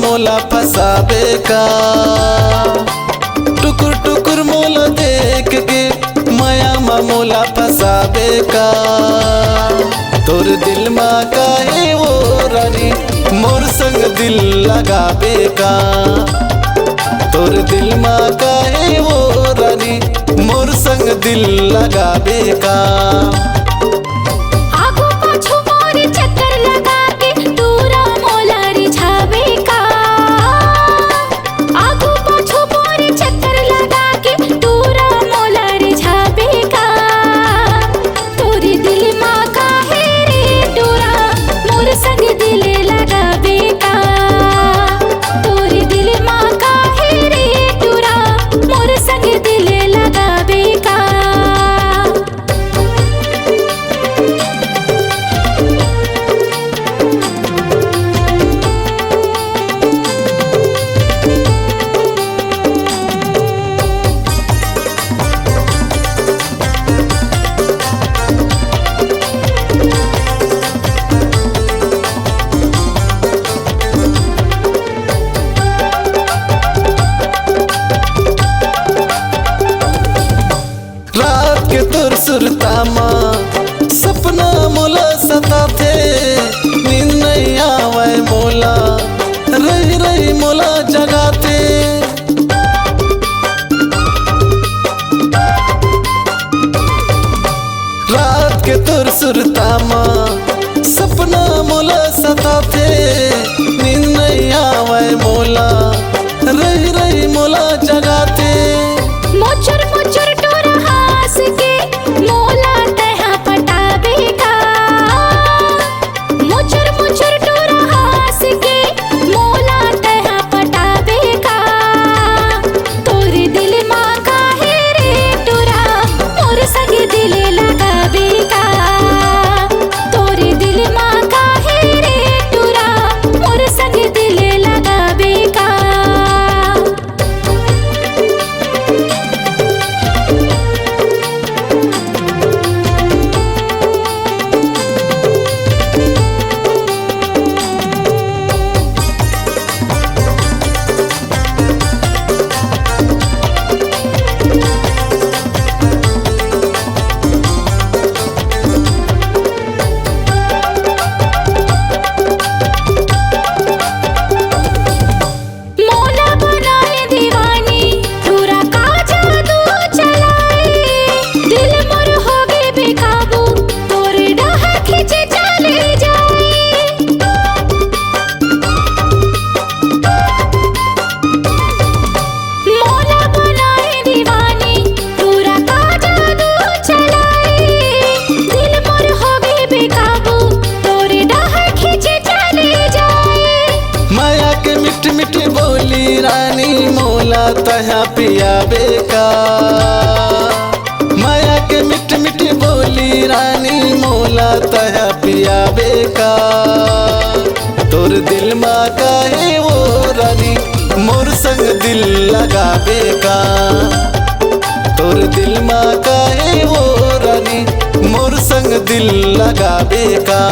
मोला फसाबे का टुकुर टुकुर मोला देख के माया मोला फसाबे का तोर दिल मा काहे वो रानी मोर संग दिल लगाबे का तोर दिल मा काहे वो रानी मोर संग दिल लगाबे का सुरतामा सपना मोला सताथे नींद नहीं आवे मोला रही रही मोला जगाते रात के तुर सुरतामा सपना मोला सताथे नींद नहीं आवे मोला रही रही मोला जगाते मोचर मोचर टोरा हास के मोला तहा पटाबे का मोचर मोचर टोरा हास के मोला तहा पटाबे का तोर दिल मा काहे रे टोरा मोर संग दिल लगाबे का तोर दिल मा काहे रे टोरा मोर संग दिल लगाबे का मिठी बोली रानी मोला तहा पियाबे का माया के मिठी मिठी बोली रानी मोला तहा पियाबे का तोर दिल मा काहे वो रानी मोर संग दिल लगाबे का तोर दिल मा काहे वो रानी मोर संग दिल लगाबे का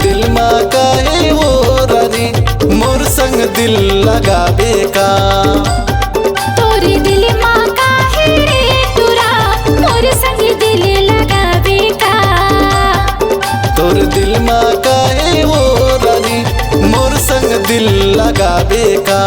दिल मा काहे वो रानी मोर संग दिल लगाबे का तोरी दिल मा काहे रे टूरा मोर संग दिल लगाबे का तोर दिल मा काहे वो रानी मोर संग दिल लगाबे का।